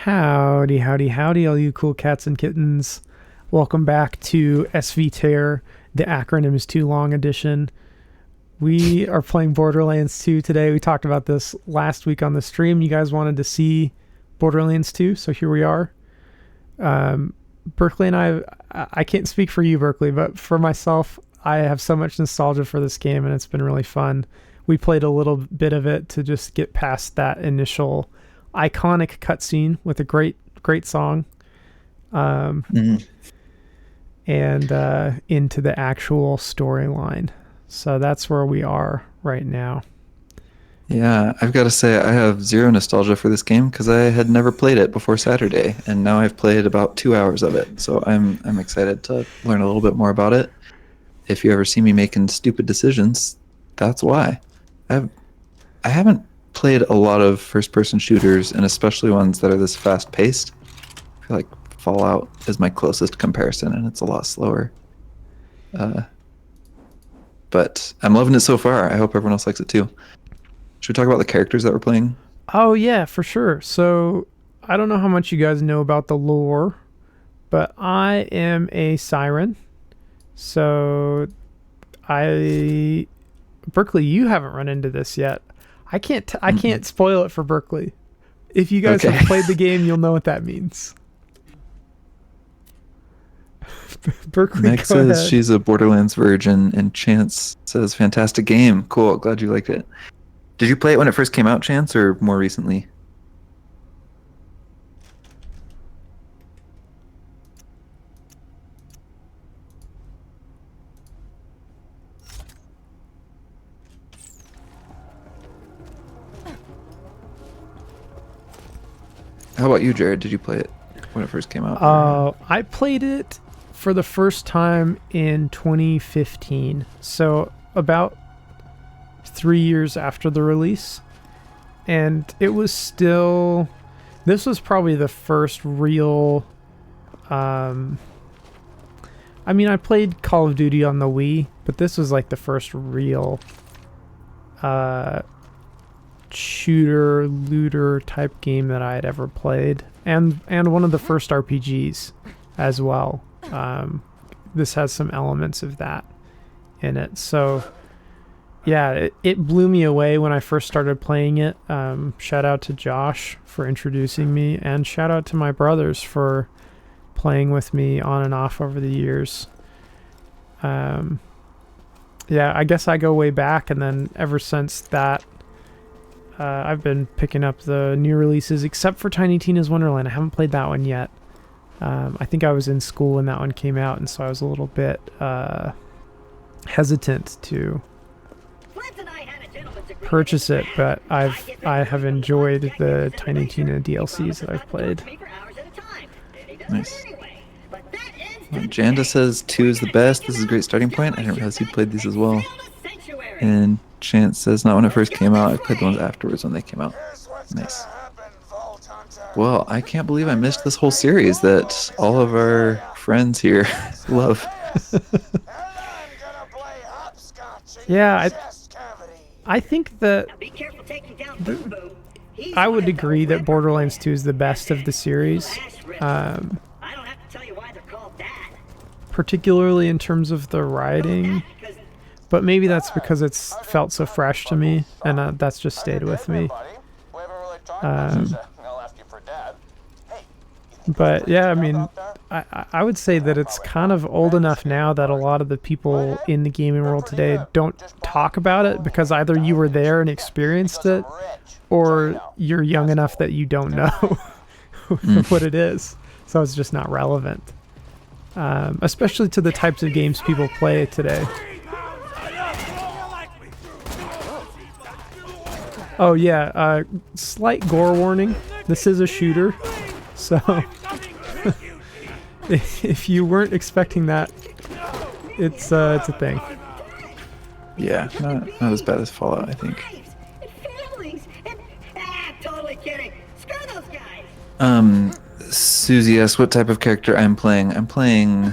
Howdy, howdy, howdy, all you cool cats and kittens. Welcome back to SV Tear, the acronym is too long edition. We are playing Borderlands 2 today. We talked about this last week on the stream. You guys wanted to see Borderlands 2, so here we are. Berkeley and I can't speak for you, Berkeley, but for myself, I have so much nostalgia for this game, and it's been really fun. We played a little bit of it to just get past that initial iconic cutscene with a great song, and into the actual storyline. So that's where we are right now. Yeah, I've got to say I have zero nostalgia for this game because I had never played it before Saturday, and now I've played about 2 hours of it. So I'm excited to learn a little bit more about it. If you ever see me making stupid decisions, that's why. I haven't played a lot of first-person shooters, and especially ones that are this fast-paced. I feel like Fallout is my closest comparison, and it's a lot slower. But I'm loving it so far. I hope everyone else likes it too. Should we talk about the characters that we're playing? Oh yeah, for sure. So I don't know how much you guys know about the lore, but I am a siren. So Berkeley, you haven't run into this yet. I can't spoil it for Berkeley. If you guys have played the game, you'll know what that means. Berkeley, Meg says she's a Borderlands virgin, and Chance says fantastic game. Cool, glad you liked it. Did you play it when it first came out, Chance, or more recently? How about you, Jared? Did you play it when it first came out? I played it for the first time in 2015. So about 3 years after the release. And it was still... This was probably the first real... I played Call of Duty on the Wii, but this was like the first real shooter, looter type game that I had ever played. And one of the first RPGs as well. This has some elements of that in it. So... yeah, it blew me away when I first started playing it. Shout out to Josh for introducing me, and shout out to my brothers for playing with me on and off over the years. Yeah, I guess I go way back, and then ever since that, I've been picking up the new releases, except for Tiny Tina's Wonderland. I haven't played that one yet. I think I was in school when that one came out, and so I was a little bit hesitant to purchase it, but I have enjoyed the Tiny Tina DLCs that I've played. Nice. Janda says 2 is the best. This is a great starting point. I didn't realize he played these as well. And Chance says not when it first came out. I played the ones afterwards when they came out. Nice. Well, I can't believe I missed this whole series that all of our friends here love. Yeah, I think that I would agree that Borderlands 2 is the best of the series, particularly in terms of the writing, but maybe that's because it's felt so fresh to me, and that's just stayed with me. But yeah, I would say that it's kind of old enough now that a lot of the people in the gaming world today don't talk about it because either you were there and experienced it, or you're young enough that you don't know what it is. So it's just not relevant, especially to the types of games people play today. Oh yeah, slight gore warning. This is a shooter. So, if you weren't expecting that, it's a thing. Yeah, not as bad as Fallout, I think. Totally kidding. Screw those guys. Susie asks what type of character I'm playing. I'm playing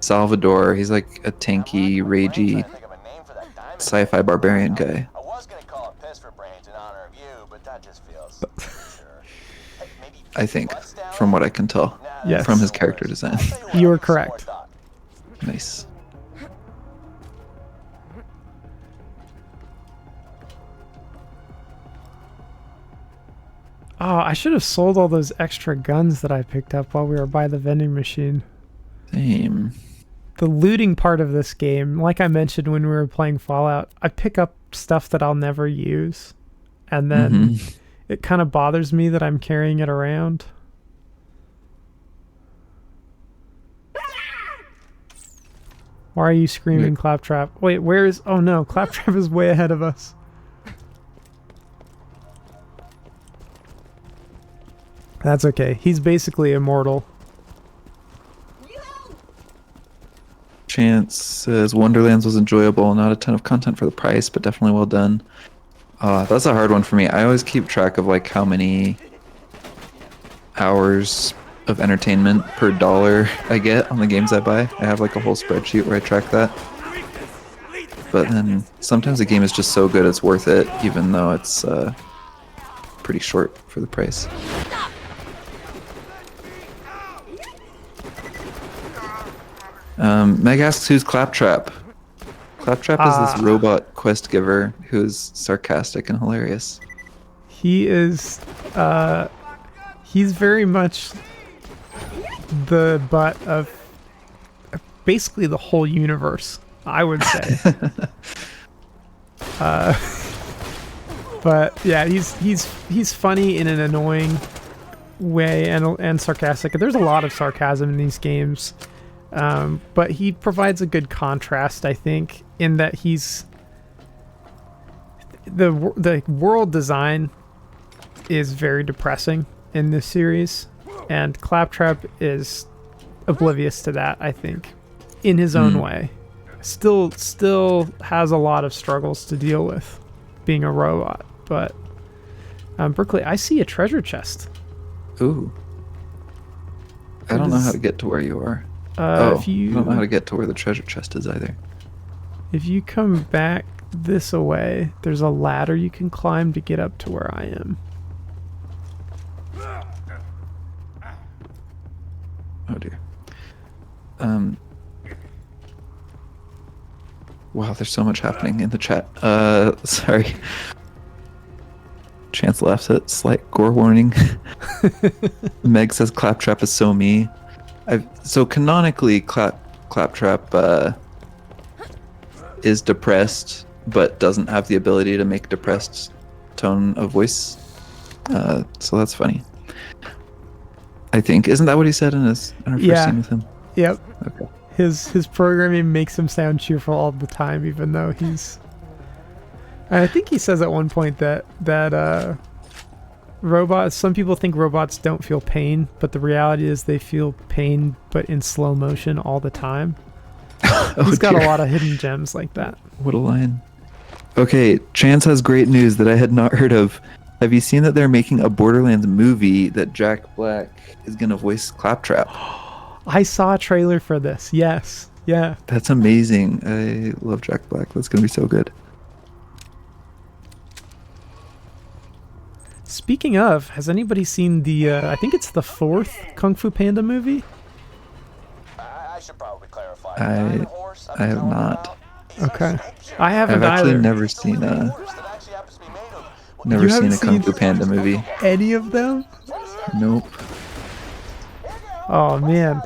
Salvador. He's like a tanky, ragey, sci-fi barbarian guy. I was gonna call it Piss for Brains in honor of you, but that just feels sure. Maybe I think, from what I can tell. Yes. From his character design. You are correct. Nice. Oh, I should have sold all those extra guns that I picked up while we were by the vending machine. Same. The looting part of this game, like I mentioned when we were playing Fallout, I pick up stuff that I'll never use. And then it kind of bothers me that I'm carrying it around. Why are you screaming, Claptrap? Wait, where is... Oh no, Claptrap is way ahead of us. That's okay. He's basically immortal. Chance says Wonderlands was enjoyable, not a ton of content for the price, but definitely well done. That's a hard one for me. I always keep track of like how many hours of entertainment per dollar I get on the games I buy. I have like a whole spreadsheet where I track that. But then sometimes a game is just so good it's worth it, even though it's pretty short for the price. Meg asks, who's Claptrap? Claptrap is this robot quest giver who's sarcastic and hilarious. He is, he's very much the butt of basically the whole universe, I would say. But yeah, he's funny in an annoying way and sarcastic. There's a lot of sarcasm in these games. But he provides a good contrast, I think, in that he's the world design is very depressing in this series, and Claptrap is oblivious to that, I think, in his own way. Still has a lot of struggles to deal with being a robot, but Berkeley, I see a treasure chest. Ooh. I don't know how to get to where you are. If you, I don't know how to get to where the treasure chest is either. If you come back this away, there's a ladder you can climb to get up to where I am. Oh dear. Wow, there's so much happening in the chat. Sorry. Chance laughs at slight gore warning. Meg says Claptrap is so me. So canonically, Claptrap is depressed, but doesn't have the ability to make depressed tone of voice. So that's funny. I think, isn't that what he said in our first scene with him? Yep. Okay. His programming makes him sound cheerful all the time, even though he's. I think he says at one point that robots. Some people think robots don't feel pain, but the reality is they feel pain, but in slow motion all the time. He's got a lot of hidden gems like that. What a line. Okay, Chance has great news that I had not heard of. Have you seen that they're making a Borderlands movie that Jack Black is going to voice Claptrap? I saw a trailer for this. Yes. Yeah. That's amazing. I love Jack Black. That's going to be so good. Speaking of, has anybody seen the, I think it's the 4th Kung Fu Panda movie? I should probably clarify. I have not. Okay. I haven't I've actually either. never seen a Kung Fu Panda movie. Any of them? Nope. Oh man.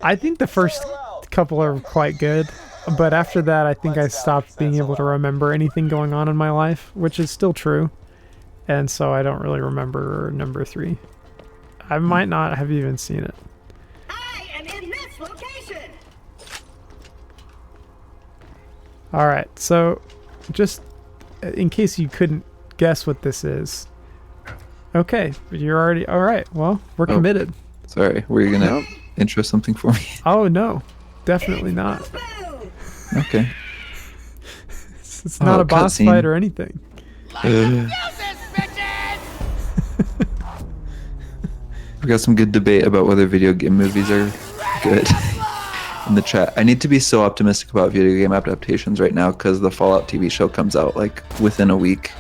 I think the first couple are quite good, but after that I think I stopped being able to remember anything going on in my life, which is still true. And so I don't really remember number 3. I might not have even seen it. I am in this location. All right, so just in case you couldn't guess what this is. Okay, you're already all right. Well, we're committed. Sorry, were you gonna intro something for me? Oh no, definitely not. Boom. Okay. It's not a boss cutscene. fight or anything. We got some good debate about whether video game movies are good in the chat. I need to be so optimistic about video game adaptations right now because the Fallout TV show comes out like within a week,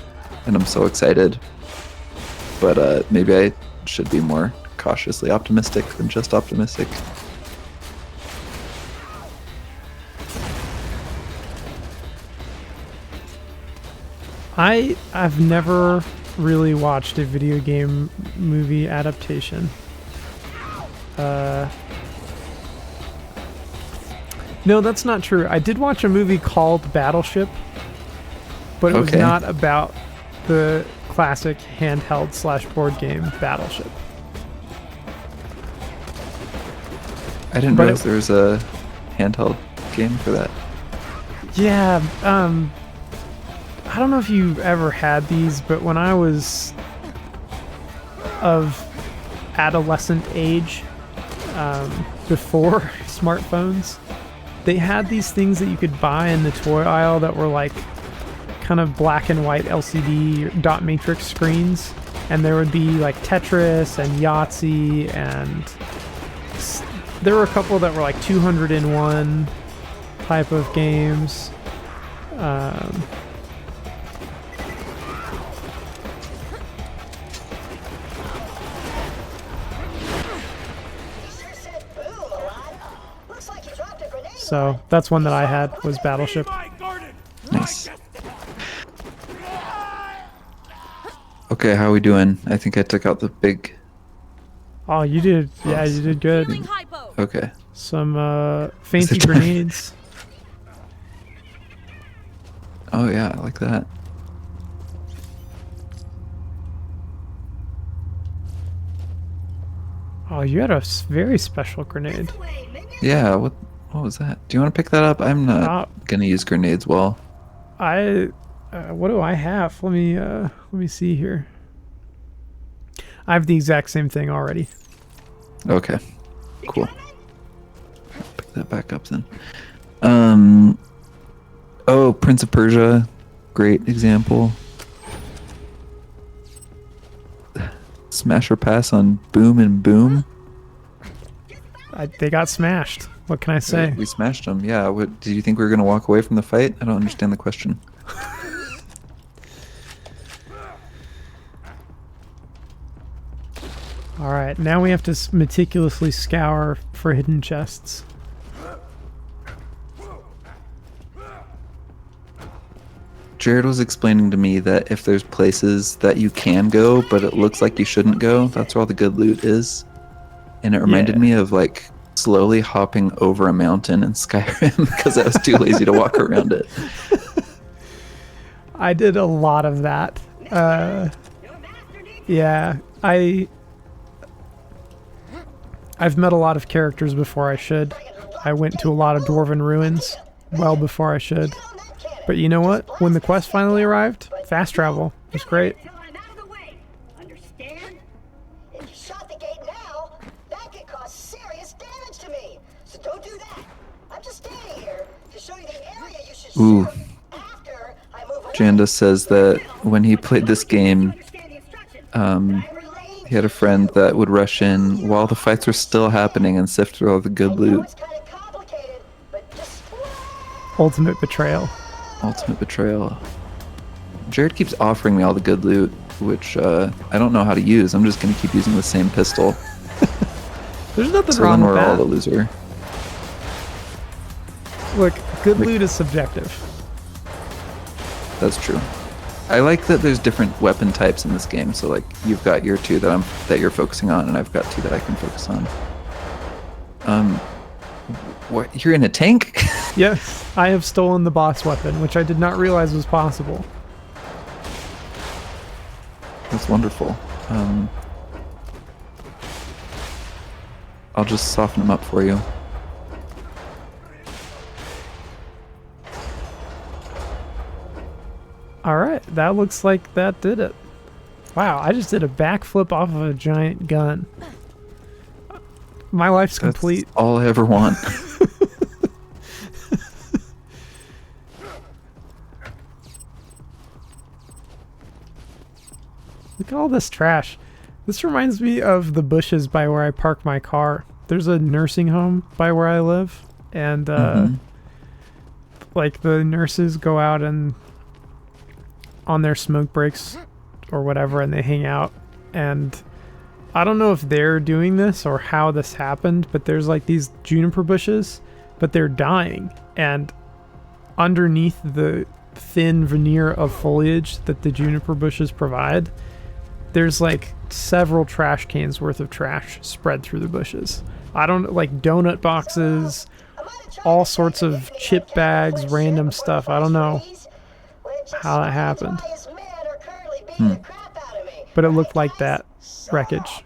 and I'm so excited. But maybe I should be more cautiously optimistic than just optimistic. I've never really watched a video game movie adaptation. No, that's not true. I did watch a movie called Battleship, but it was Okay. not about the classic handheld / board game Battleship. I didn't But realize there was a handheld game for that. Yeah, I don't know if you've ever had these, but when I was of adolescent age, before smartphones, they had these things that you could buy in the toy aisle that were like kind of black and white LCD dot matrix screens, and there would be like Tetris and Yahtzee, and there were a couple that were like 200 in 1 type of games. So that's one that I had, was Battleship. Nice. Okay, how are we doing? I think I took out the big... Oh, you did. Yeah, you did good. Okay. Some fancy Is it- grenades. Oh yeah, I like that. Oh, you had a very special grenade. Yeah, what was that? Do you want to pick that up? I'm not Uh, gonna use grenades well. What do I have? Let me see here. I have the exact same thing already. Okay. Cool. Pick that back up then. Oh, Prince of Persia, great example. Smash or pass on Boom and Boom. They got smashed. What can I say? We smashed them. Yeah. What, did you think we were gonna walk away from the fight? I don't understand the question. All right, now we have to meticulously scour for hidden chests. Jared was explaining to me that if there's places that you can go, but it looks like you shouldn't go, that's where all the good loot is. And it reminded Yeah. me of like slowly hopping over a mountain in Skyrim because I was too lazy to walk around it. I did a lot of that. Yeah, I've met a lot of characters before I should. I went to a lot of dwarven ruins well before I should. But you know what? When the quest finally arrived, fast travel was great. Until I'm out of the way. Understand? If you shot the gate now, that could cause serious damage to me. So don't do that. I'm just standing here to show you the area you should Ooh. shoot after I move away. Janda says that when he played this game, Understand the instructions. he had a friend that would rush in while the fights were still happening and sift through all the good I know loot. it's kind of complicated, but just Ultimate betrayal. Ultimate betrayal. Jared keeps offering me all the good loot, which I don't know how to use. I'm just going to keep using the same pistol. There's nothing So wrong then with we're all the that. loser. Look, good loot is subjective. That's true. I like that there's different weapon types in this game. So like you've got your two that you're focusing on, and I've got two that I can focus on. What? You're in a tank? Yes, I have stolen the boss weapon, which I did not realize was possible. That's wonderful. I'll just soften them up for you. All right, that looks like that did it. Wow, I just did a backflip off of a giant gun. My life's That's complete. all I ever want. Look at all this trash. This reminds me of the bushes by where I park my car. There's a nursing home by where I live, and like the nurses go out and on their smoke breaks or whatever, and they hang out. And I don't know if they're doing this or how this happened, but there's like these juniper bushes, but they're dying. And underneath the thin veneer of foliage that the juniper bushes provide, there's like several trash cans worth of trash spread through the bushes. I don't like donut boxes, all sorts of chip bags, random stuff. I don't know how that happened. But it looked like that wreckage.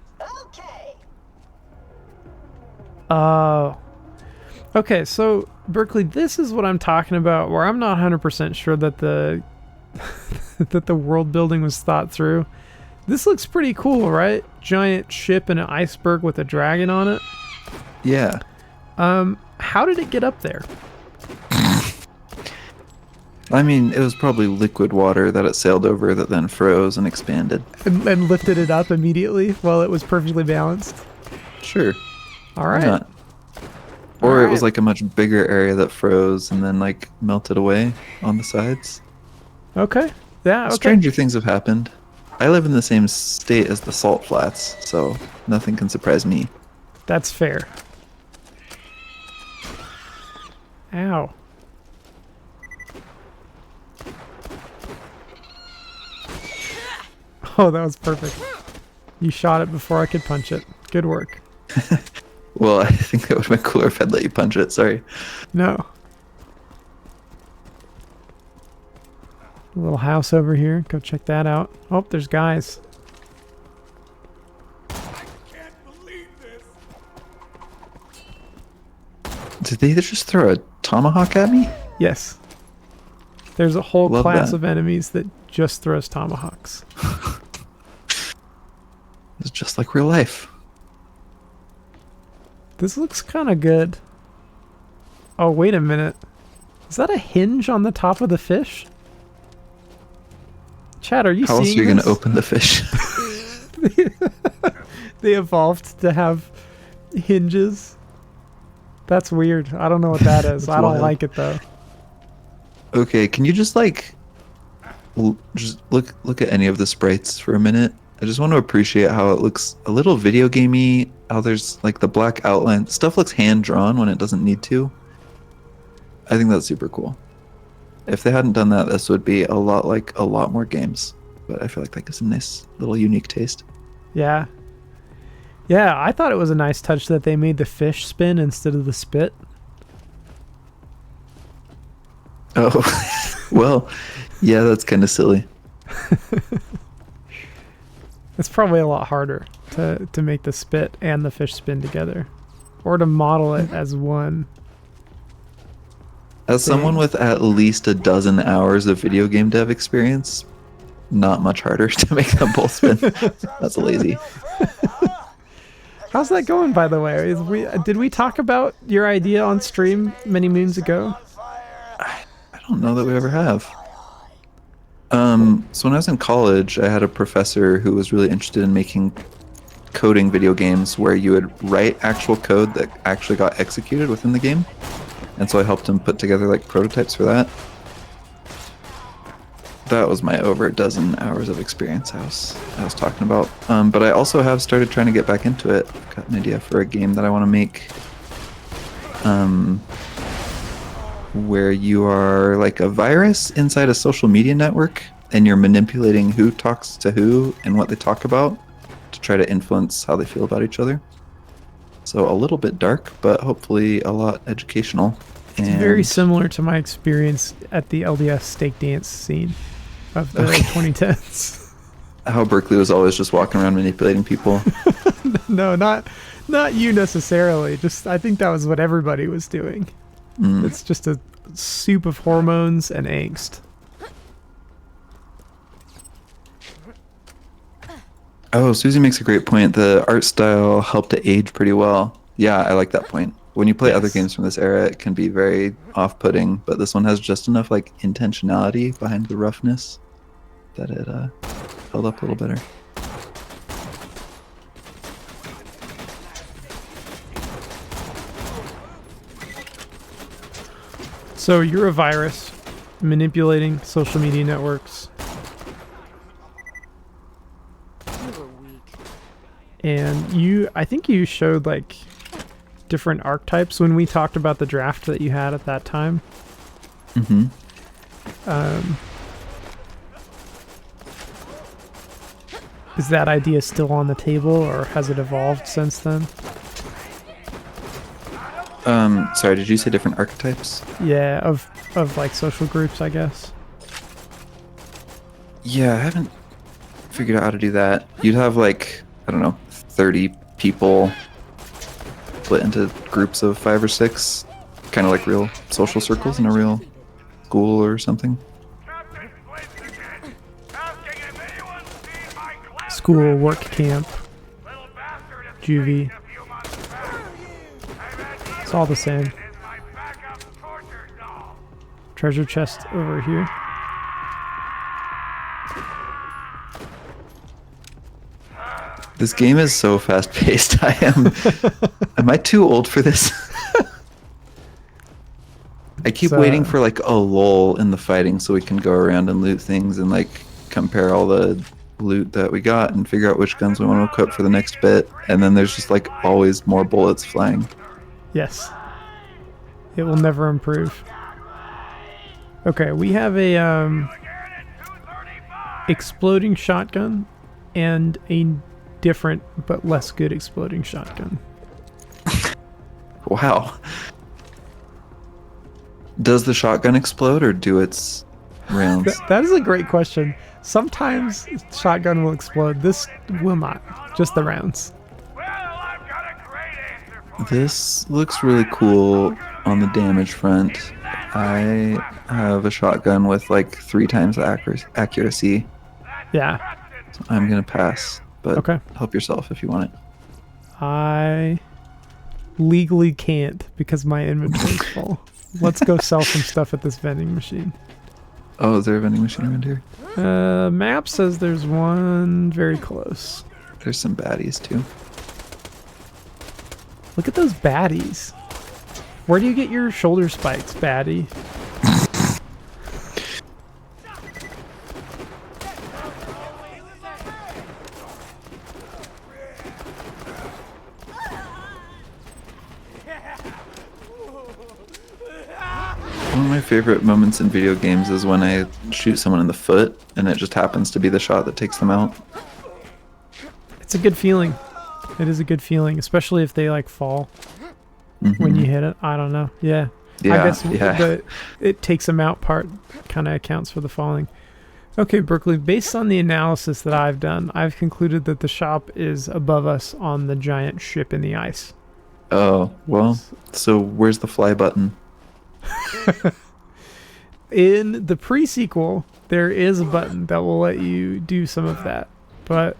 Okay, so Berkeley, this is what I'm talking about, where I'm not 100% sure that the that the world building was thought through. This looks pretty cool, right? Giant ship and an iceberg with a dragon on it. Yeah. How did it get up there? I mean, it was probably liquid water that it sailed over that then froze and expanded. And lifted it up immediately while it was perfectly balanced. Sure. All Why right. not? Or it was Alright. like a much bigger area that froze and then like melted away on the sides. Okay. Yeah. Okay. Stranger things have happened. I live in the same state as the salt flats, so nothing can surprise me. That's fair. Ow. Oh, that was perfect. You shot it before I could punch it. Good work. Well, I think that would have been cooler if I'd let you punch it, sorry. No. A little house over here. Go check that out. Oh, there's guys. Did they just throw a tomahawk at me? Yes. There's a whole Love class that. of enemies that just throws tomahawks. It's just like real life. This looks kind of good. Oh, wait a minute. Is that a hinge on the top of the fish? Chad, are you How else are seeing you going this? to open the fish? They evolved to have hinges. That's weird. I don't know what that is. That's I don't wild. like it though. Okay, can you just like just look at any of the sprites for a minute? I just want to appreciate how it looks a little video gamey. How there's like the black outline. Stuff looks hand drawn when it doesn't need to. I think that's super cool. If they hadn't done that, this would be a lot like a lot more games. But I feel like that gives a nice little unique taste. Yeah. Yeah, I thought it was a nice touch that they made the fish spin instead of the spit. Oh, well, yeah, that's kind of silly. It's probably a lot harder to make the spit and the fish spin together. Or to model it as one. As someone with at least a dozen hours of video game dev experience, not much harder to make them both spin. That's lazy. How's that going, by the way? Did we talk about your idea on stream many moons ago? I don't know that we ever have. So when I was in college, I had a professor who was really interested in making coding video games where you would write actual code that actually got executed within the game. And so I helped him put together like prototypes for that. That was my over a dozen hours of experience I was talking about. But I also have started trying to get back into it. I've got an idea for a game that I want to make. Where you are like a virus inside a social media network and you're manipulating who talks to who and what they talk about to try to influence how they feel about each other. So a little bit dark, but hopefully a lot educational. It's very similar to my experience at the LDS steak dance scene of the 2010s. How Berkeley was always just walking around manipulating people. No, not you necessarily. Just I think that was what everybody was doing. It's just a soup of hormones and angst. Oh, Susie makes a great point. The art style helped to age pretty well. Yeah, I like that point. When you play other Yes. games from this era, it can be very off-putting, but this one has just enough like intentionality behind the roughness that it held up a little better. So you're a virus manipulating social media networks. And I think you showed like different archetypes when we talked about the draft that you had at that time. Mm-hmm. Is that idea still on the table, or has it evolved since then? Sorry, did you say different archetypes? Yeah, of like social groups, I guess. Yeah, I haven't figured out how to do that. You'd have like, I don't know, 30 people split into groups of 5 or 6, kind of like real social circles in a real school or something. School, work camp, juvie. It's all the same. Treasure chest over here. This game is so fast-paced. Am I too old for this? I keep waiting for like a lull in the fighting so we can go around and loot things and like compare all the loot that we got and figure out which guns we want to equip for the next bit. And then there's just like always more bullets flying. Yes. It will never improve. Okay, we have a exploding shotgun and a different but less good exploding shotgun. Wow. Does the shotgun explode or do its rounds? That is a great question. Sometimes shotgun will explode. This will not. Just the rounds. This looks really cool on the damage front. I have a shotgun with like 3 times the accuracy. Yeah. So I'm gonna pass, but Okay. help yourself if you want it. I legally can't because my inventory's full. Let's go sell some stuff at this vending machine. Oh, is there a vending machine around here? Map says there's one very close. There's some baddies too. Look at those baddies. Where do you get your shoulder spikes, baddie? One of my favorite moments in video games is when I shoot someone in the foot and it just happens to be the shot that takes them out. It's a good feeling. It is a good feeling, especially if they like fall when you hit it. I don't know. Yeah. Yeah, I guess yeah. the it takes them out part kind of accounts for the falling. Okay, Berkeley, based on the analysis that I've done, I've concluded that the shop is above us on the giant ship in the ice. Oh, well, so where's the fly button? In the pre-sequel, there is a button that will let you do some of that. But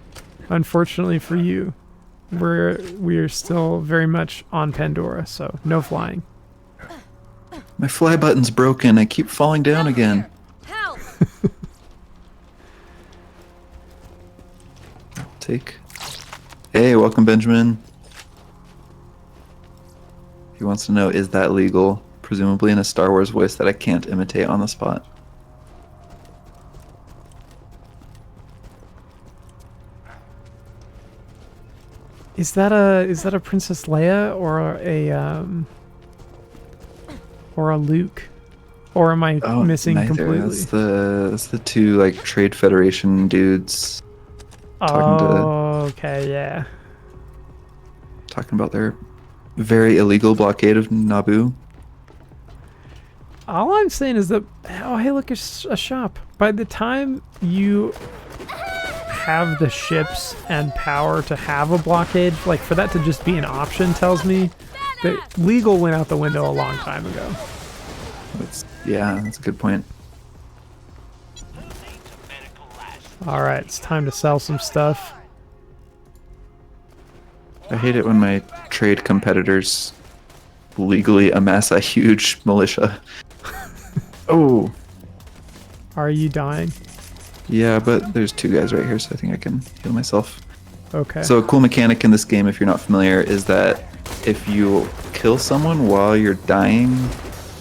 unfortunately for you, we are still very much on Pandora, so no flying. My fly button's broken. I keep falling down again. Help! Take. Hey, welcome, Benjamin. He wants to know, is that legal? Presumably in a Star Wars voice that I can't imitate on the spot. Is that a Princess Leia or a Luke? Or am I missing neither. completely? That's the 2 like Trade Federation dudes talking yeah. talking about their very illegal blockade of Naboo. All I'm saying is that, oh hey, look, it's a shop. By the time you have the ships and power to have a blockade, like for that to just be an option tells me that legal went out the window a long time ago. That's a good point. All right, it's time to sell some stuff. I hate it when my trade competitors legally amass a huge militia. Oh. Are you dying? Yeah, but there's 2 guys right here, so I think I can heal myself. Okay. So a cool mechanic in this game, if you're not familiar, is that if you kill someone while you're dying,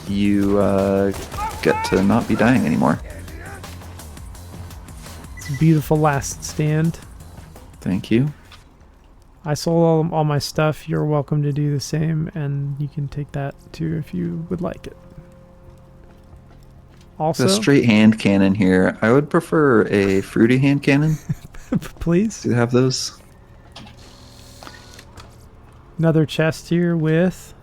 you get to not be dying anymore. It's a beautiful last stand. Thank you. I sold all my stuff. You're welcome to do the same, and you can take that too if you would like it. Also, The straight hand cannon here. I would prefer a fruity hand cannon. please. Do you have those? Another chest here with...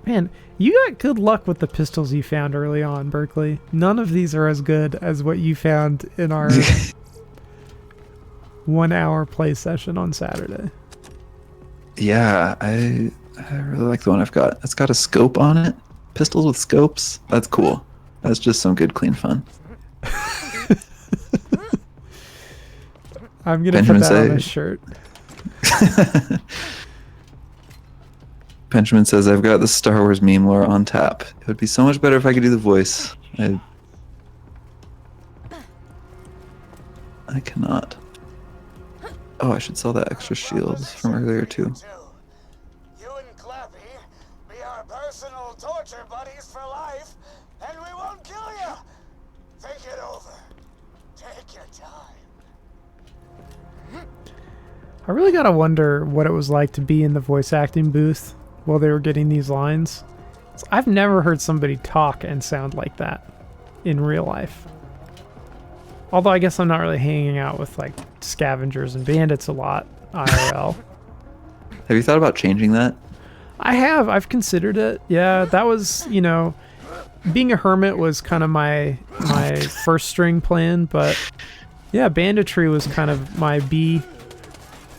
Man, you got good luck with the pistols you found early on, Berkeley. None of these are as good as what you found in our 1 hour play session on Saturday. Yeah, I really like the one I've got. It's got a scope on it. Pistols with scopes. That's cool. That's just some good, clean fun. I'm going to Benjamin put that on say- a shirt. Benjamin says, I've got the Star Wars meme lore on tap. It would be so much better if I could do the voice. I cannot. Oh, I should sell that extra shield from earlier too. You and Clappy be our personal torture buddies for life, and we won't kill you. Think it over. Take your time. I really gotta wonder what it was like to be in the voice acting booth while they were getting these lines. I've never heard somebody talk and sound like that in real life. Although I guess I'm not really hanging out with like scavengers and bandits a lot, IRL. Have you thought about changing that? I've considered it. Yeah, that was, you know, being a hermit was kind of my first string plan, but yeah, banditry was kind of my B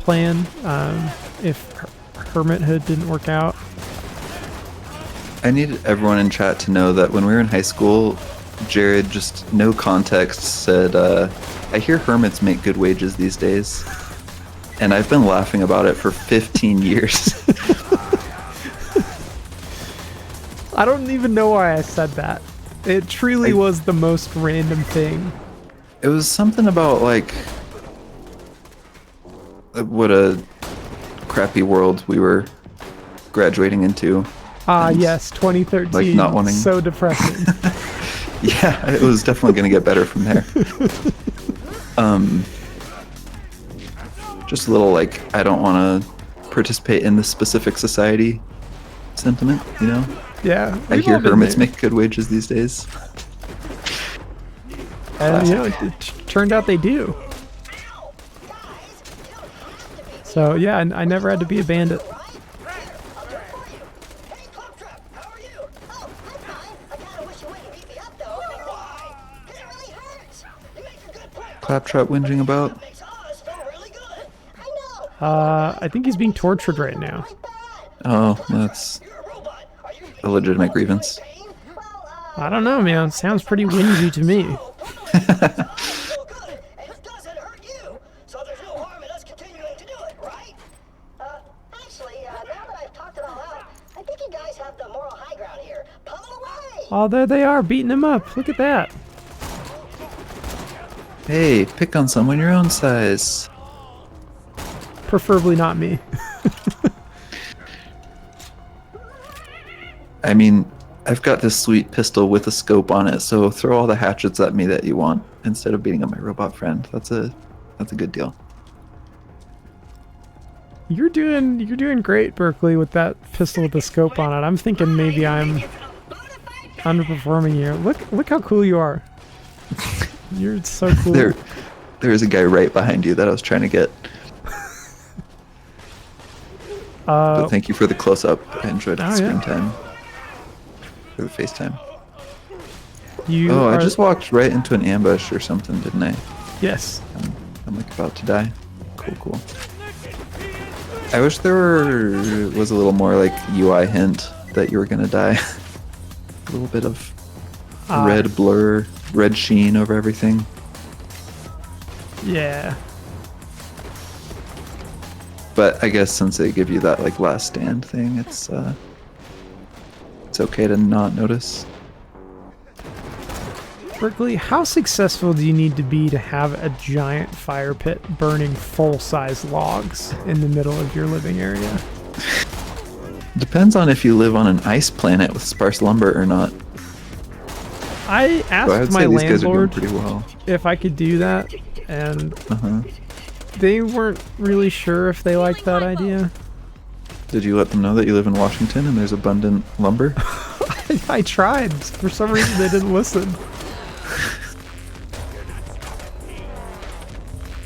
plan if hermithood didn't work out. I need everyone in chat to know that when we were in high school, Jared, just no context, said, I hear hermits make good wages these days. And I've been laughing about it for 15 years. I don't even know why I said that. It truly was the most random thing. It was something about, like, what a crappy world we were graduating into. Ah, yes, 2013. Like, not wanting- So depressing. Yeah, it was definitely going to get better from there. Just a little, like, I don't want to participate in this specific society sentiment, you know? Yeah. I we've hear all been hermits there. make good wages these days. And, you know, it turned out they do. So, yeah, I never had to be a bandit. I'll do it for you. Hey, Claptrap, how are you? Oh, I'm fine. I kind of wish you wouldn't beat me up, though. Why? Because it really hurts. You make a good point. Claptrap whinging about. Makes us feel really good. I know. I think he's being tortured right now. Like that. Oh, that's You're a robot. Are you a legitimate grievance. pain? Well, I don't know, man. Sounds pretty whingy to me. feel good, and it doesn't hurt you. So there's no harm in us continuing to do it, right? Actually, now that I've talked it all out, I think you guys have the moral high ground here. Pummel away! Oh, there they are, beating him up. Look at that. Hey, pick on someone your own size. Preferably not me. I mean, I've got this sweet pistol with a scope on it, so throw all the hatchets at me that you want instead of beating up my robot friend. That's a good deal. You're doing great, Berkeley, with that pistol with the scope on it. I'm thinking maybe I'm underperforming here. Look how cool you are. You're so cool. There's a guy right behind you that I was trying to get. But thank you for the close up. I enjoyed the screen time. For the FaceTime. I just walked right into an ambush or something, didn't I? Yes. I'm like about to die. Cool. I wish there was a little more like UI hint that you were gonna die. A little bit of red blur, red sheen over everything. Yeah. But I guess since they give you that like last stand thing, it's okay to not notice. Berkeley, how successful do you need to be to have a giant fire pit burning full-size logs in the middle of your living area? Depends on if you live on an ice planet with sparse lumber or not. I So I would asked my say these guys are doing landlord pretty well. if I could do that, and they weren't really sure if they liked that idea. Did you let them know that you live in Washington and there's abundant lumber? I tried. For some reason, they didn't listen.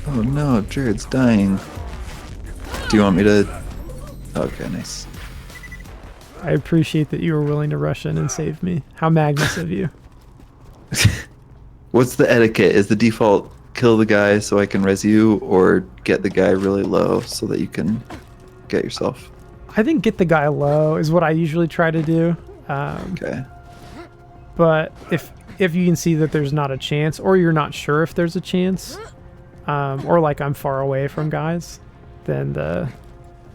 Oh no, Jared's dying. Do you want me to... Okay, nice. I appreciate that you were willing to rush in and save me. How Magnus of you. What's the etiquette? Is the default kill the guy so I can res you, or get the guy really low so that you can get yourself? I think get the guy low is what I usually try to do. Okay. But if you can see that there's not a chance, or you're not sure if there's a chance, or like I'm far away from guys, then the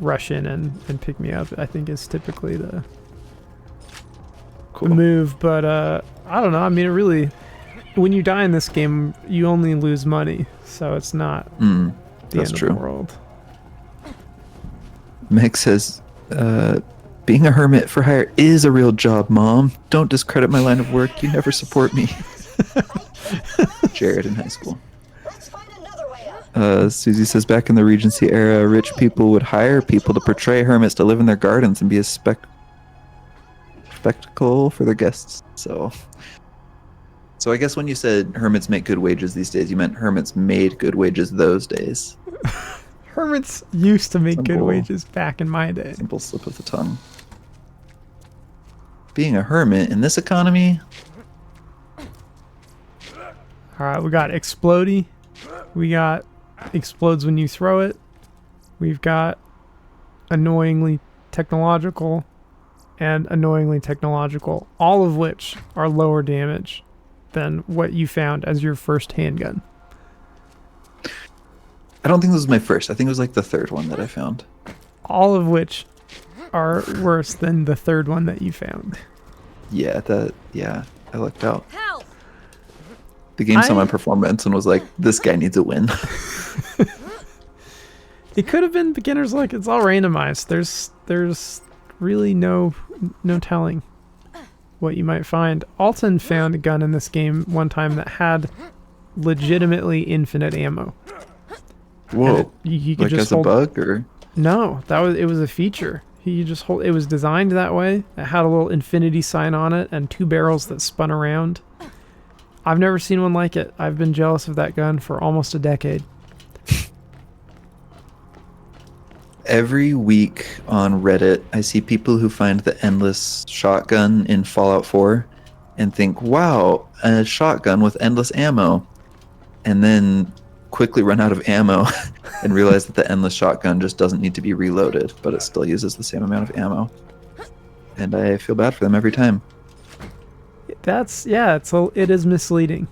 rush in and pick me up, I think, is typically the move. But I don't know. I mean, it really, when you die in this game, you only lose money, so it's not the that's end true. of the world. Meg says, being a hermit for hire is a real job, Mom. Don't discredit my line of work. You never support me. Jared in high school. Let's find another way up. Susie says, back in the Regency era, rich people would hire people to portray hermits to live in their gardens and be a spectacle for their guests. So I guess when you said hermits make good wages these days, you meant hermits made good wages those days. Hermits used to make good Simple. wages back in my day. Simple slip of the tongue. Being a hermit in this economy, All right, we got explodey. We got explodes when you throw it. We've got annoyingly technological and annoyingly technological, all of which are lower damage than what you found as your first handgun. I don't think this was my first. I think it was like the third one that I found. All of which are worse than the third one that you found. Yeah, I lucked out. Help! The game saw my performance and was like, this guy needs a win. It could have been beginner's luck. It's all randomized. There's really no telling what you might find. Alton found a gun in this game one time that had legitimately infinite ammo. Whoa. You could Like just as a hold. bug, or? No, it was a feature. You just hold. It was designed that way. It had a little infinity sign on it and two barrels that spun around. I've never seen one like it. I've been jealous of that gun for almost a decade. Every week on Reddit, I see people who find the endless shotgun in Fallout 4 and think, wow, a shotgun with endless ammo. And then quickly run out of ammo and realize that the endless shotgun just doesn't need to be reloaded, but it still uses the same amount of ammo. And I feel bad for them every time. It is misleading.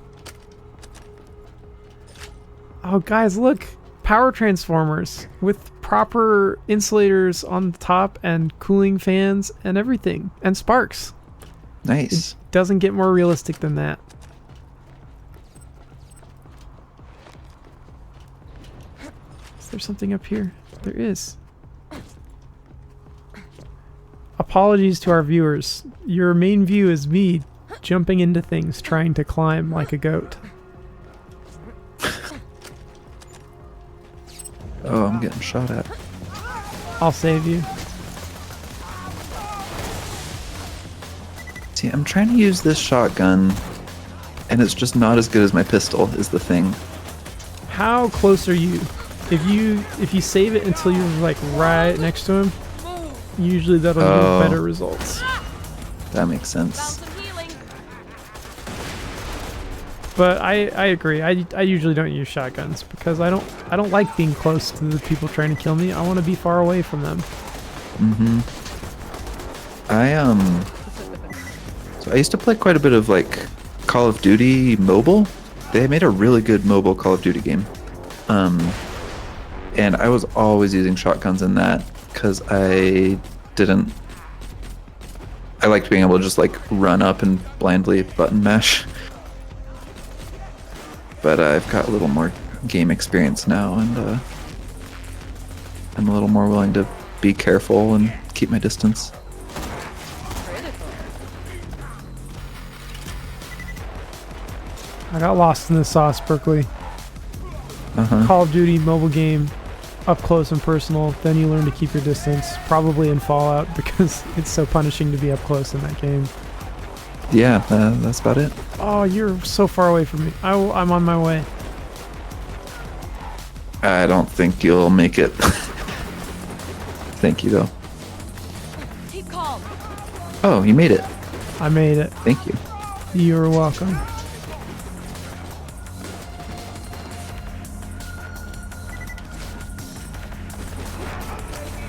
Oh, guys, look. Power transformers with proper insulators on the top and cooling fans and everything. And sparks. Nice. Doesn't get more realistic than that. Is there something up here? There is. Apologies to our viewers. Your main view is me jumping into things, trying to climb like a goat. Oh, I'm getting shot at. I'll save you. See, I'm trying to use this shotgun, and it's just not as good as my pistol, is the thing. How close are you? If you save it until you're like right next to him, usually that'll give better results. That makes sense. But I agree. I usually don't use shotguns because I don't like being close to the people trying to kill me. I want to be far away from them. So I used to play quite a bit of like Call of Duty mobile. They made a really good mobile Call of Duty game. And I was always using shotguns in that because I liked being able to just like run up and blindly button mash. But I've got a little more game experience now, and I'm a little more willing to be careful and keep my distance. I got lost in the sauce, Berkeley. Call of Duty mobile game, up close and personal. Then you learn to keep your distance, probably in Fallout, because it's so punishing to be up close in that game. Yeah, that's about it. Oh, you're so far away from me. I'm on my way. I don't think you'll make it. Thank you, though. Keep calm. Oh, you made it. I made it. Thank you. You're welcome.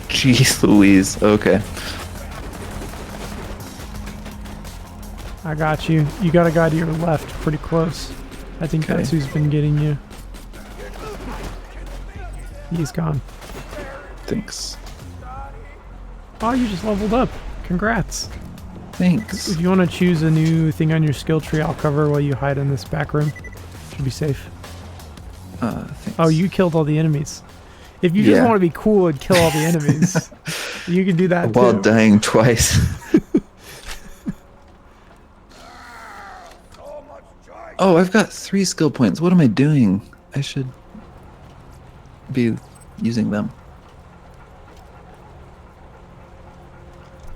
Jeez Louise. Okay. I got you. You got a guy to your left, pretty close. I think that's who's been getting you. He's gone. Thanks. Oh, you just leveled up. Congrats. Thanks. If you want to choose a new thing on your skill tree, I'll cover while you hide in this back room. Should be safe. Thanks. Oh, you killed all the enemies. If you just want to be cool and kill all the enemies, you can do that while too. dying twice. Oh, I've got 3 skill points. What am I doing? I should be using them.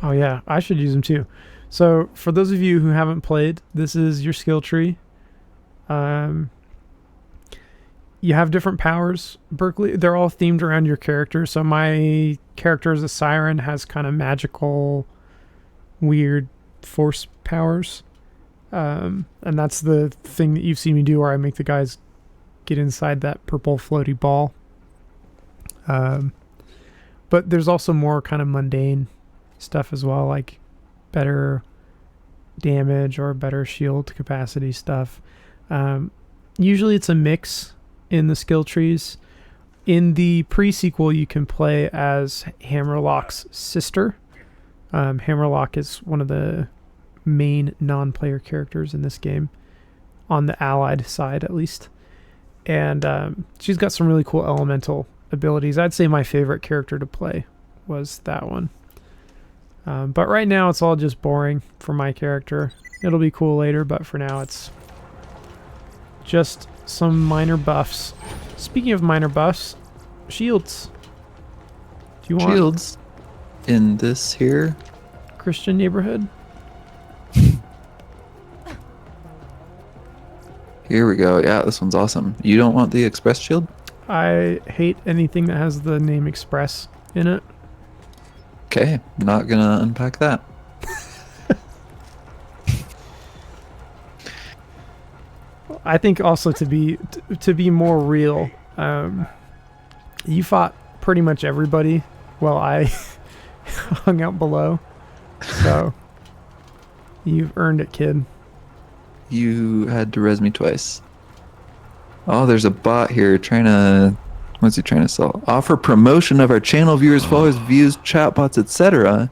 Oh yeah, I should use them too. So for those of you who haven't played, this is your skill tree. You have different powers, Berkeley. They're all themed around your character. So my character as a siren has kind of magical, weird force powers. And that's the thing that you've seen me do where I make the guys get inside that purple floaty ball. But there's also more kind of mundane stuff as well, like better damage or better shield capacity stuff. Usually it's a mix in the skill trees. In the pre-sequel, you can play as Hammerlock's sister. Hammerlock is one of the main non-player characters in this game, on the allied side at least. And she's got some really cool elemental abilities. I'd say my favorite character to play was that one. But right now it's all just boring for my character. It'll be cool later, but for now it's just some minor buffs. Speaking of minor buffs, shields. Do you want Shields in this here? Christian neighborhood? Here we go. Yeah, this one's awesome. You don't want the express shield? I hate anything that has the name Express in it. Okay, not gonna unpack that. I think also to be more real, you fought pretty much everybody while I hung out below. So you've earned it, kid. You had to res me twice. Oh, there's a bot here trying to... What's he trying to sell? Offer promotion of our channel viewers, followers, views, chatbots, etc.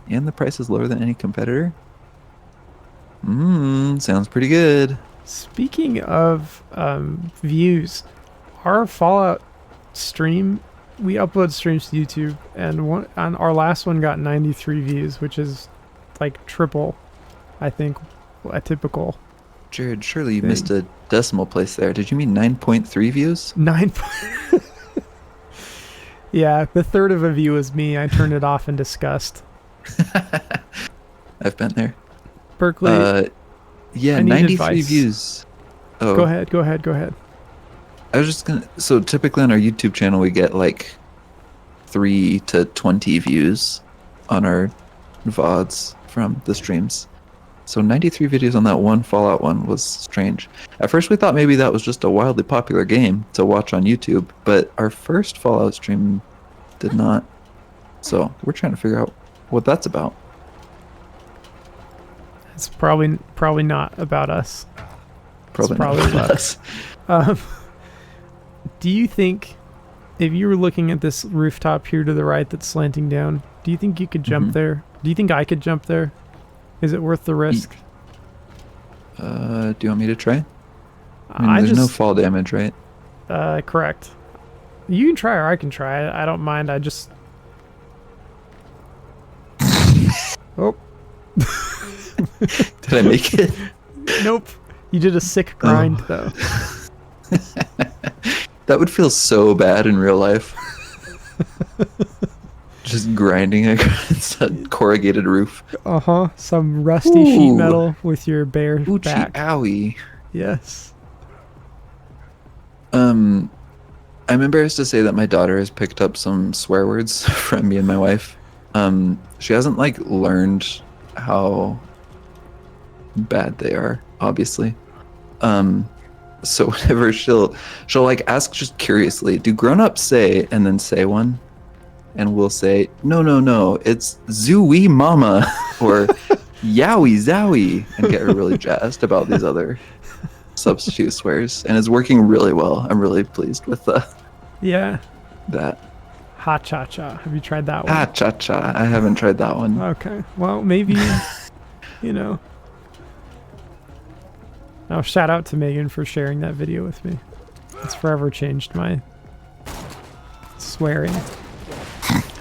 And the price is lower than any competitor? Sounds pretty good. Speaking of views, our Fallout stream, we upload streams to YouTube, and our last one got 93 views, which is like triple, I think, a typical. Jared, surely you missed a decimal place there. Did you mean 9.3 views? 9. Yeah, the third of a view was me. I turned it off in disgust. I've been there. Berkeley, yeah, I need 93 advice. views. Oh, go ahead. I was just gonna. So typically on our YouTube channel, we get like 3 to 20 views on our VODs from the streams. So 93 videos on that one Fallout one was strange. At first we thought maybe that was just a wildly popular game to watch on YouTube, but our first Fallout stream did not. So we're trying to figure out what that's about. it's probably not about us. Probably not probably about us. Do you think, if you were looking at this rooftop here to the right that's slanting down, do you think you could jump there? Do you think I could jump there? Is it worth the risk? Do you want me to try? I mean, there's no fall damage, right? Correct. You can try or I can try. I don't mind. I just... Oh. Did I make it? Nope. You did a sick grind, though. That would feel so bad in real life. Just grinding against a corrugated roof. Some rusty sheet Ooh. metal with your bare Oochie back. owie. Yes. I'm embarrassed to say that my daughter has picked up some swear words from me and my wife. She hasn't like learned how bad they are, obviously. So whenever she'll like ask just curiously, do grown-ups say, and then say one, and we'll say no, it's zooey mama or yowie zowie, and get her really jazzed about these other substitute swears, and it's working really well. I'm really pleased with Yeah. that. Ha cha cha. Have you tried that one? Ah cha cha. I haven't tried that one. Okay. Well, maybe, you know. Oh, shout out to Megan for sharing that video with me. It's forever changed my swearing.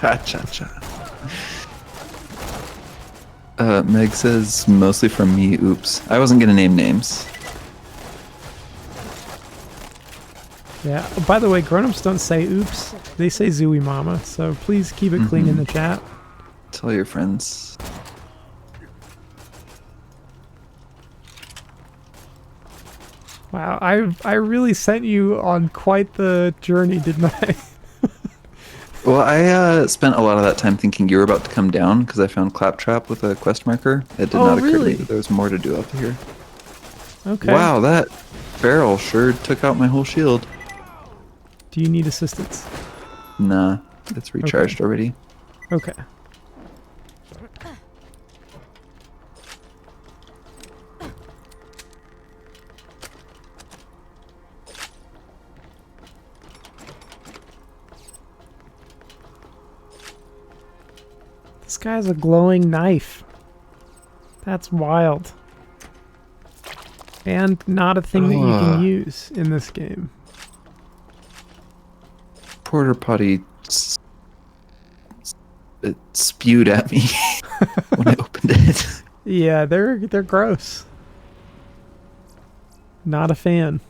Ha cha cha. Meg says mostly from me. Oops. I wasn't gonna name names. Yeah. Oh, by the way, grown-ups don't say oops. They say zooey mama. So please keep it clean in the chat. Tell your friends. Wow, I really sent you on quite the journey, didn't I? Well, I spent a lot of that time thinking you were about to come down because I found Claptrap with a quest marker. It did not occur to really? me that there was more to do up here. Okay. Wow, that barrel sure took out my whole shield. Do you need assistance? Nah, it's recharged already. Okay. This guy has a glowing knife. That's wild. And not a thing that you can use in this game. Porter potty it spewed at me when I opened it. Yeah, they're gross. Not a fan.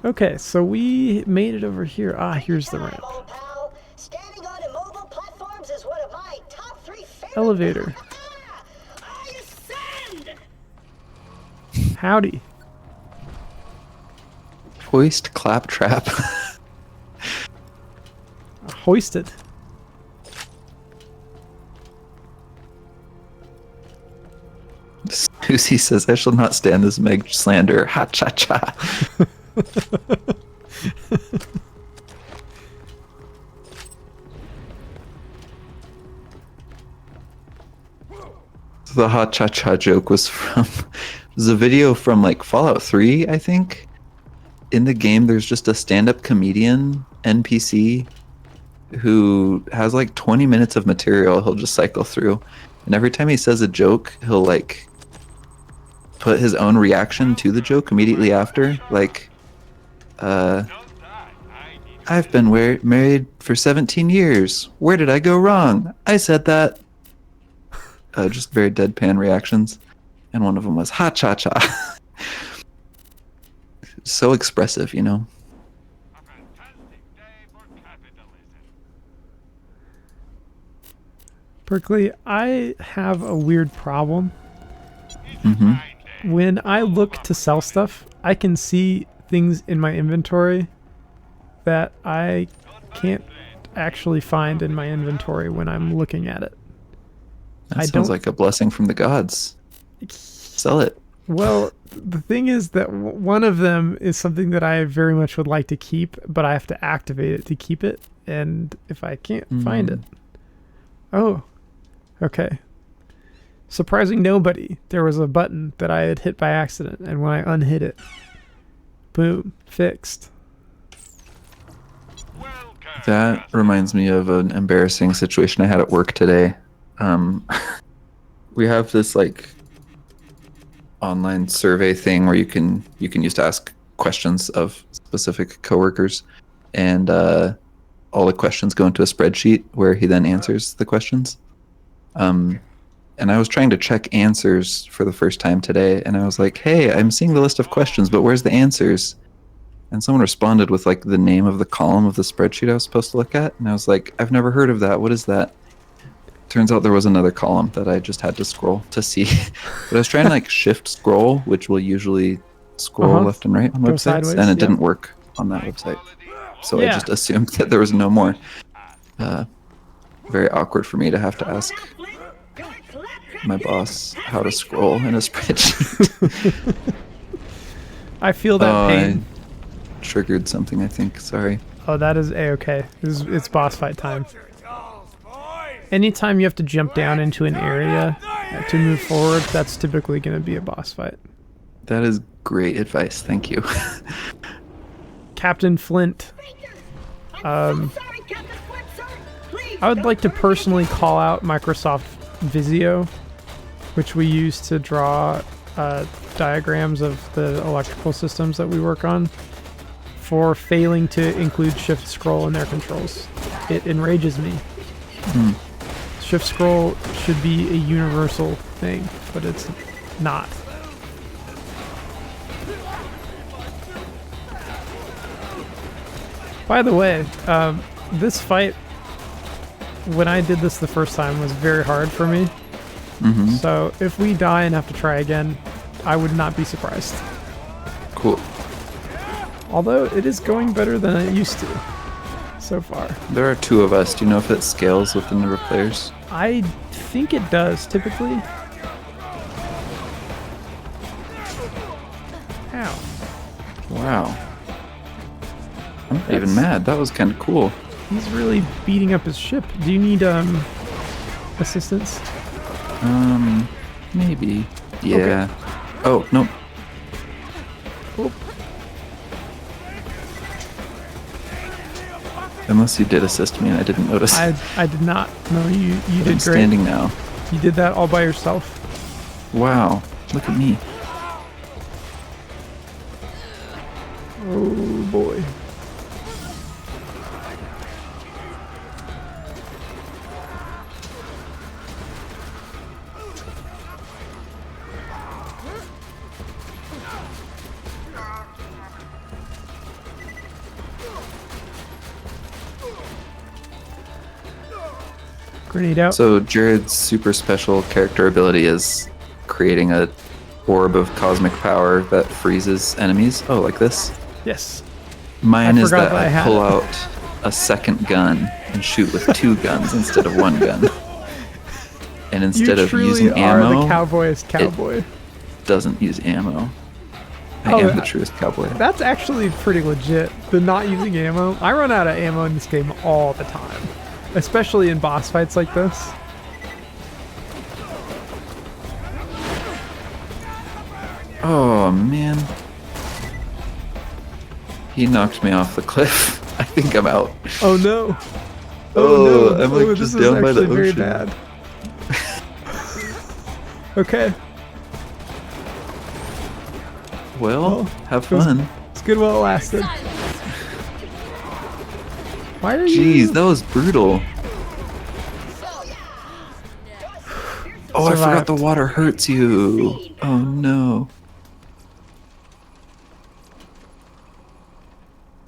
Okay, so we made it over here. Ah, here's the ramp. Old pal. Standing on immobile platforms is one of my top 3 favorite. Elevator. I ascend! Howdy. Hoist Claptrap. Hoisted. Susie says, I shall not stand this Meg slander. Ha cha cha. The ha cha cha joke was a video from like Fallout 3, I think. In the game, there's just a stand-up comedian NPC who has like 20 minutes of material he'll just cycle through. And every time he says a joke, he'll like put his own reaction to the joke immediately after. Like, I've been married for 17 years. Where did I go wrong? I said that. Just very deadpan reactions. And one of them was, ha cha cha. So expressive, you know? Berkeley, I have a weird problem. Mm-hmm. When I look to sell stuff, I can see things in my inventory that I can't actually find in my inventory when I'm looking at it. That sounds like a blessing from the gods. Sell it. Well, the thing is that one of them is something that I very much would like to keep, but I have to activate it to keep it, and if I can't find it... Oh, okay. Surprising nobody. There was a button that I had hit by accident, and when I unhit it, boom, fixed. That reminds me of an embarrassing situation I had at work today. We have this like online survey thing where you can use to ask questions of specific coworkers, and all the questions go into a spreadsheet where he then answers the questions. And I was trying to check answers for the first time today, and I was like, hey, I'm seeing the list of questions, but where's the answers? and someone responded with like the name of the column of the spreadsheet I was supposed to look at, and I was like, I've never heard of that. What is that? Turns out there was another column that I just had to scroll to see. But I was trying to like shift scroll, which will usually scroll left and right on Go websites, sideways, and it yep. didn't work on that website. So I Yeah. just assumed that there was no more. Very awkward for me to have to ask my boss how to scroll in a spreadsheet. I feel that pain. I triggered something, I think. Sorry. Oh, that is A-okay. It's boss fight time. Anytime you have to jump down into an area to move forward, that's typically going to be a boss fight. That is great advice. Thank you. Captain Flint. I would like to personally call out Microsoft Visio, which we use to draw diagrams of the electrical systems that we work on, for failing to include shift scroll in their controls. It enrages me. Shift scroll should be a universal thing, but it's not. By the way, this fight, when I did this the first time, was very hard for me. So if we die and have to try again, I would not be surprised. Cool. Although it is going better than it used to so far. There are 2 of us. Do you know if it scales with the number of players? I think it does, typically. Ow. Wow. I'm not even mad. That was kind of cool. He's really beating up his ship. Do you need assistance? Maybe. Yeah. Oh, no. Oh. Unless you did assist me and I didn't notice. I did not. No, you did I'm great. standing now. You did that all by yourself. Wow. Look at me. Oh boy. Grenade out. So Jared's super special character ability is creating a orb of cosmic power that freezes enemies. Oh, like this? Yes. Mine I is forgot that that I I had pull it. out a second gun and shoot with 2 guns instead of 1 gun. And instead You of truly using are ammo, the cowboyest cowboy. doesn't use ammo. I Oh, am the truest cowboy. That's actually pretty legit. The not using ammo. I run out of ammo in this game all the time, especially in boss fights like this. Oh man. He knocked me off the cliff. I think I'm out. Oh no. Oh, no. I'm like Oh, just this is down by the actually very ocean. bad. Okay. Well, have it was- fun. It's good while it lasted. Why are you? Jeez, that was brutal. Oh, I forgot the Survived. water hurts you. Oh no.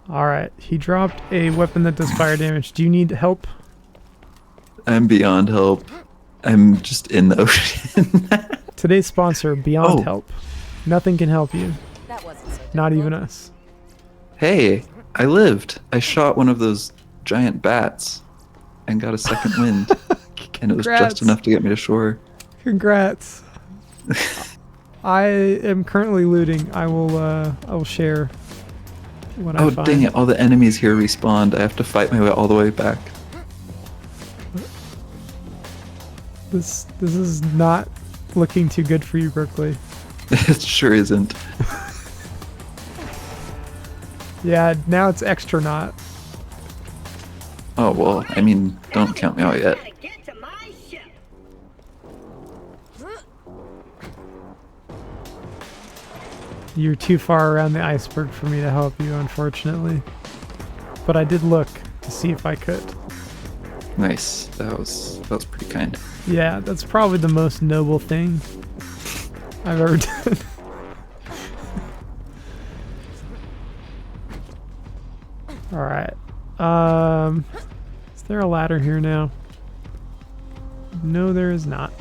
Alright, he dropped a weapon that does fire damage. Do you need help? I'm beyond help. I'm just in the ocean. Today's sponsor, Beyond Oh. Help. Nothing can help you. That wasn't so Not even difficult. us. Hey, I lived. I shot one of those giant bats and got a second wind. And it was Congrats. just enough to get me to shore. Congrats. I am currently looting. I will share when I Oh, find. dang it. All the enemies here respawned. I have to fight my way all the way back. This is not looking too good for you, Berkeley. It sure isn't. Yeah, now it's extra not. Oh, well, I mean, don't count me out yet. Gotta get to my ship. You're too far around the iceberg for me to help you, unfortunately. But I did look to see if I could. Nice. That was pretty kind. Yeah, that's probably the most noble thing I've ever done. Is there a ladder here now? No, there is not.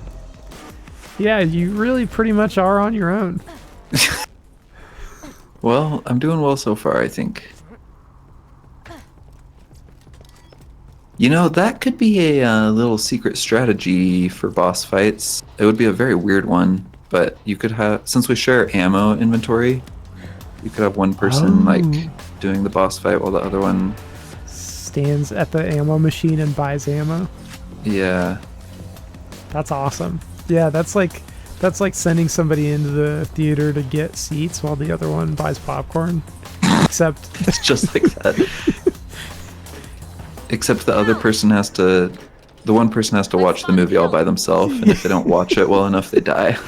Yeah, you really pretty much are on your own. Well, I'm doing well so far, I think. You know, that could be a little secret strategy for boss fights. It would be a very weird one, but you could have, since we share ammo inventory, you could have one person like doing the boss fight while the other one stands at the ammo machine and buys ammo. Yeah. That's awesome. Yeah, that's like sending somebody into the theater to get seats while the other one buys popcorn. Except It's just like that. Except the other person has to, the one person has to watch the movie all by themselves, and if they don't watch it well enough, they die.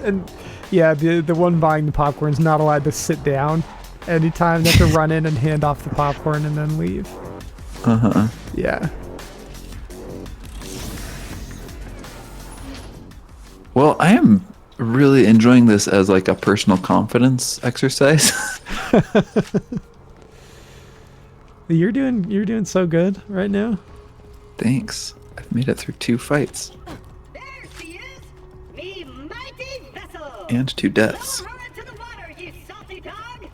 and yeah, the one buying the popcorn's not allowed to sit down anytime. They have to run in and hand off the popcorn and then leave. Uh-huh. Yeah. Well, I am really enjoying this as like a personal confidence exercise. You're doing so good right now. Thanks. I've made it through 2 fights. There she is, me mighty vessel. And 2 deaths. Throw her into the water, you salty dog.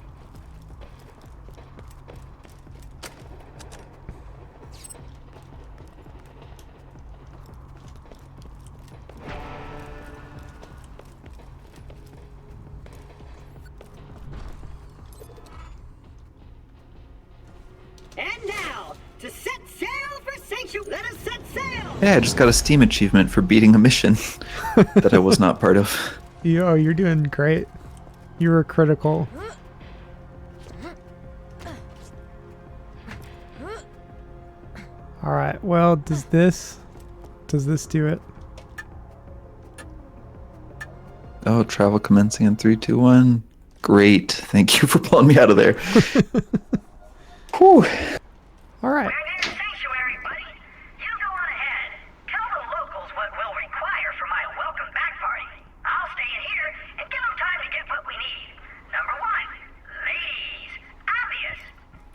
And now, to set sail for Sanctuary, let us set sail! Yeah, I just got a Steam achievement for beating a mission that I was not part of. You're doing great. You were critical. All right. Well, does this do it? Oh, travel commencing in 3, 2, 1. Great. Thank you for pulling me out of there. Whew. All right. We're near Sanctuary, buddy. You go on ahead. Tell the locals what we'll require for my welcome back party. I'll stay in here and give them time to get what we need. Number 1, ladies. Obvious.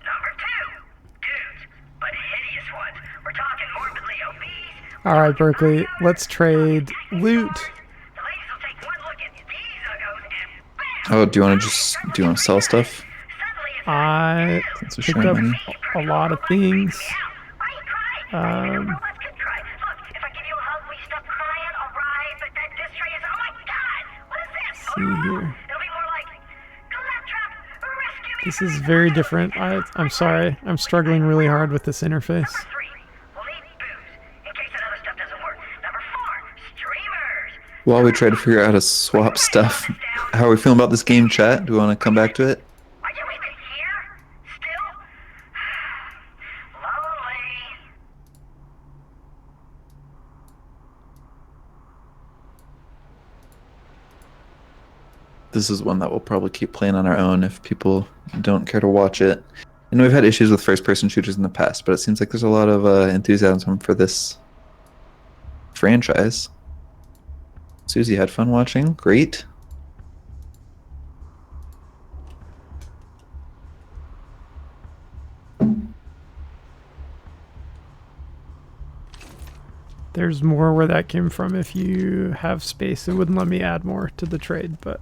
Number 2, dudes, but hideous ones. We're talking morbidly obese. All right, Berkeley. Let's trade loot. The ladies will take one look at these uggos and bam! Oh, do you want to sell stuff? Suddenly it's I Since we're picked sharing up money. a lot of things. Why are you crying? Um, Robots could cry. Look, if I give you a hug, will you stop crying? All right, but that this tray is. Oh my God! What is this? See here. It'll be more like, Claptrap, rescue me. This is very different. I'm sorry. I'm struggling really hard with this interface. Number 3, we'll leave booze in case that other stuff doesn't work. Number 4, streamers. While we try to figure out how to swap stuff, how are we feeling about this game, chat? Do we want to come back to it? Are you even here? Still? Lonely. This is one that we'll probably keep playing on our own if people don't care to watch it. And we've had issues with first-person shooters in the past, but it seems like there's a lot of enthusiasm for this franchise. Susie had fun watching. Great. There's more where that came from. If you have space, it wouldn't let me add more to the trade, but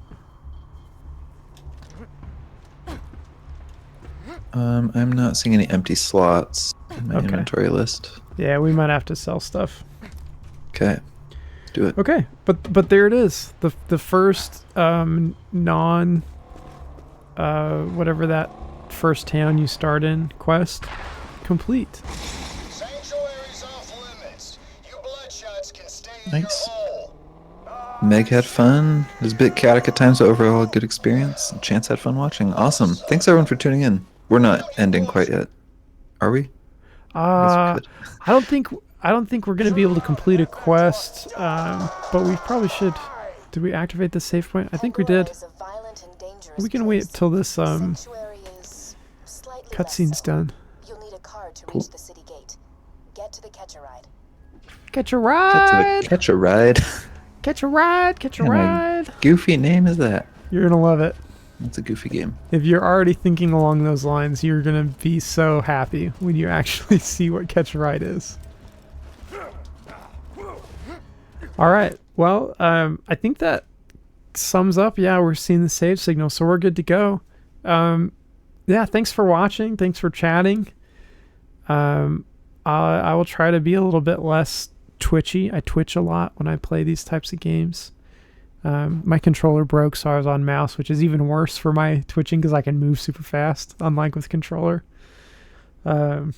I'm not seeing any empty slots in my Okay. inventory list. yeah, we might have to sell stuff. Okay, do it. Okay, but there it is. The first non whatever that first town you start in quest complete. Sanctuary's off limits. You bloodshots can stay in Nice. your hole. Meg had fun. It was a bit chaotic at times, but overall a good experience. Chance had fun watching. Awesome. Thanks everyone for tuning in. We're not ending quite yet, are we? I guess we could. I don't think we're gonna be able to complete a quest, but we probably should. Did we activate the save point? I think we did. We can wait till this cutscene's done. You'll need a card to Cool. reach the city gate. Get to the catch a ride. Catch a Get ride! to catch a ride. Catch a ride! Catch a Yeah, my ride! goofy name is that? You're gonna love it. It's a goofy game. If you're already thinking along those lines, you're gonna be so happy when you actually see what Catch a Ride is. All right. Well, I think that sums up. Yeah, we're seeing the save signal, so we're good to go. Yeah, thanks for watching. Thanks for chatting. I will try to be a little bit less twitchy. I twitch a lot when I play these types of games. My controller broke, so I was on mouse, which is even worse for my twitching because I can move super fast, unlike with controller. But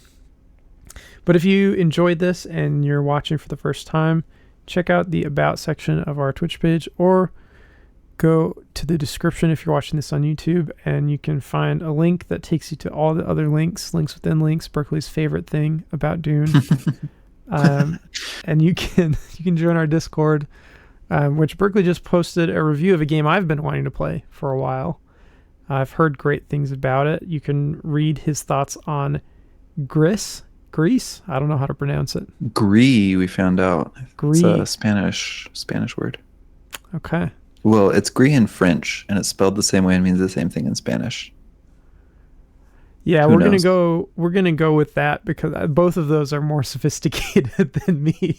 if you enjoyed this and you're watching for the first time, check out the About section of our Twitch page, or go to the description if you're watching this on YouTube, and you can find a link that takes you to all the other links within links, Berkeley's favorite thing about Dune. And you can join our Discord, which Berkeley just posted a review of a game I've been wanting to play for a while. I've heard great things about it. You can read his thoughts on Greece. I don't know how to pronounce it. Gris, we found out. Gris. It's a Spanish word. Okay. Well, it's gris in French, and it's spelled the same way and means the same thing in Spanish. Yeah, Who we're knows? gonna go with that because both of those are more sophisticated than me.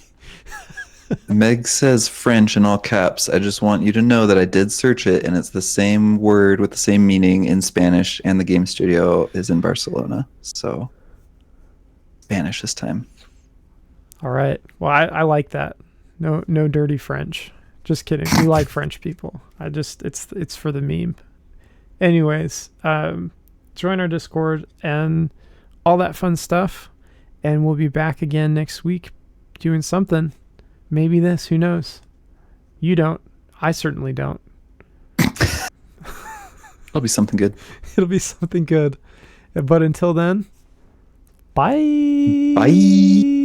Meg says French in all caps. I just want you to know that I did search it, and it's the same word with the same meaning in Spanish, and the game studio is in Barcelona. So, Spanish this time. All right. Well, I like that. No dirty French. Just kidding. We like French people. It's for the meme. Anyways, join our Discord and all that fun stuff, and we'll be back again next week doing something. Maybe this, who knows? You don't. I certainly don't. It'll be something good. It'll be something good. But until then, bye. Bye.